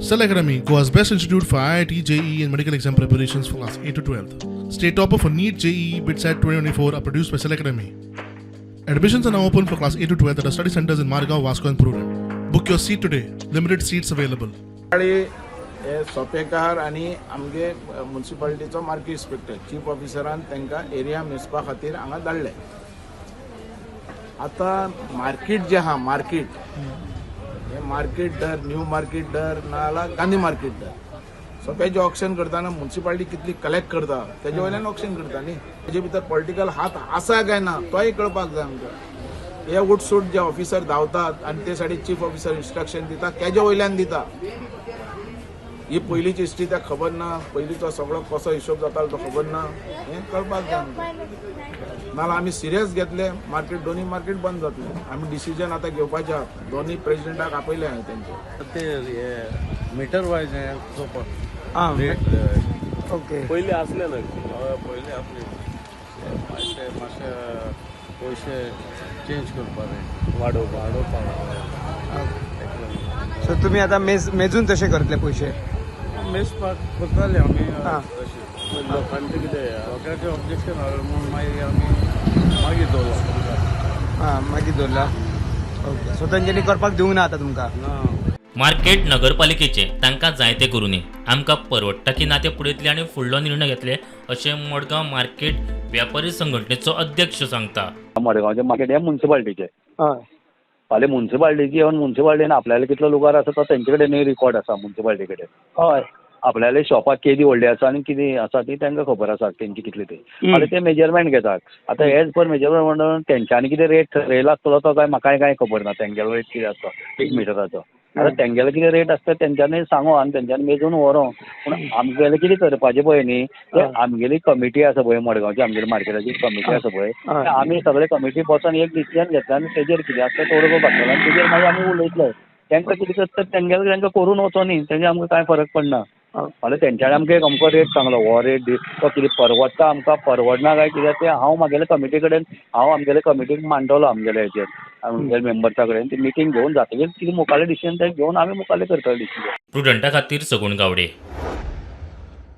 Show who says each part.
Speaker 1: Cell Academy, Goa's best institute for IIT, JEE and medical exam preparations for class 8 to 12th. State topper for NEET, JEE, BITSAT 2024 are produced by Cell Academy. Admissions are now open for class 8 to 12th at our study centers in Margao, Vasco and Pururem. Book your seat today. Limited seats available.
Speaker 2: हे सोपेकार आणि आमगे म्युनिसिपालिटीचो market inspector chief ऑफिसरान तांकां area मेजपा खातीर हांगा धाडले. आतां market जे आहा मार्केट हे मार्केट दर न्यू मार्केट दर नाजाल्यार गांधी मार्केट दर सोप्याचे ऑक्शन करतना म्युनिसिपालिटी कितली कलेक्ट करता तेजे वयल्यान ऑक्शन करता न्ही. तेजे भितर पॉलिटिकल हात आसा काय ना तोय कळपाक जाय आमकां. हे उठसूट जे ऑफिसर धांवतात आनी ते सायडीक चीफ ऑफिसर इन्स्ट्रक्शन दिता तेजे वयल्यान दिता. ही पयलींची हिस्ट्री त्या खबर ना, पयलींचो सगळो कसो हिशोब जातालो तो खबर ना, हें कळपाक जाय नाजाल्यार आमी सिरियस घेतले मार्केट दोन्ही मार्केट बंद जातले. आमी डिसिजन आतां घेवपाचे आहात. दोन्ही प्रेसिडेंटाक आपयले हांवें तेंचे
Speaker 3: ते मीटर वायज
Speaker 4: रेट ओके
Speaker 3: पयलीं आसले ना पयलीं आपले मातशे पयशे चेंज करपाक वाडोवपाक
Speaker 4: सो तुमी आतां मेजून तशें करतले पयशे
Speaker 3: मेजपाक करताले आमी तशें. लोकांचें कितें लोकांचें ऑब्जेक्शन हाडलें म्हणून मागीर आमी मागीर दवरलो.
Speaker 4: मागीर दवरला. ओके सो तेंच्यांनी करपाक दिवंक ना आतां तुमकां.
Speaker 5: मार्केट नगरपालिकेचे तांकां जाय ते करूं न्ही. आमकां परवडटा की ना ते पळयतले आनी फुडलो निर्णय घेतले अशें मडगांव मार्केट व्यापारी संघटनेचो अध्यक्ष सांगता.
Speaker 6: मडगांवचे मार्केट हे म्युनिसिपालिटीचे.
Speaker 4: हय
Speaker 6: फाल्यां म्युनिसिपालिटीची येवन म्युनिसिपालिटीन आपल्याला कितलो लुगार आसा तो तेंचे कडेन रिकॉर्ड आसा म्युनिसिपालिटी कडेन.
Speaker 4: हय
Speaker 6: आपल्याला शॉपाक केदी व्हडली आसा आनी कितें आसा ती तांकां खबर आसा तेंची कितली ती. फाल्यां ते मेजरमेंट घेतात. आतां एज पर मेजरमेंट म्हणून तेंच्यांनी कितें रेट थरयला आसतलो तो काय म्हाकाय कांय खबर ना. तेंगेलो रेट कितें आसता 1 मिटराचो. आतां तेंगेलो कितें रेट आसता तेंच्यांनी सांगो आनी तेंच्यांनी मेजून व्हरो. पूण आमगेलें कितें करपाचें पळय न्ही ते आमगेली कमिटी आसा पळय मडगांवची आमगेली मार्केटाची कमिटी आसा पळय आमी सगळे कमिटी बसून एक डिसिजन घेतला आनी तेजेर कितें आसता तोडगो घातलो आनी तेजेर मागीर आमी उलयतले. तांकां कितें करता तेंगेलो तांकां करून वचो न्ही तेजे आमकां कांय फरक पडना. फाल्यां तेंच्यांनी आमकां एक अमको रेट सांगलो हो रेट दी तो कितें परवडटा आमकां परवडना काय कित्याक तें हांव म्हागेल्या कमिटी कडेन हांव आमगेल्या कमिटीक मांडटलो आमगेल्या हेचेर आमगेल्या मेंबर्सा कडेन ती मिटींग घेवन जातकीर कितें मुखाल्लें डिसिजन तें घेवन आमी मुखाल्लें करतले डिसिजन.
Speaker 5: प्रुडंटा खातीर सगूण गावडे.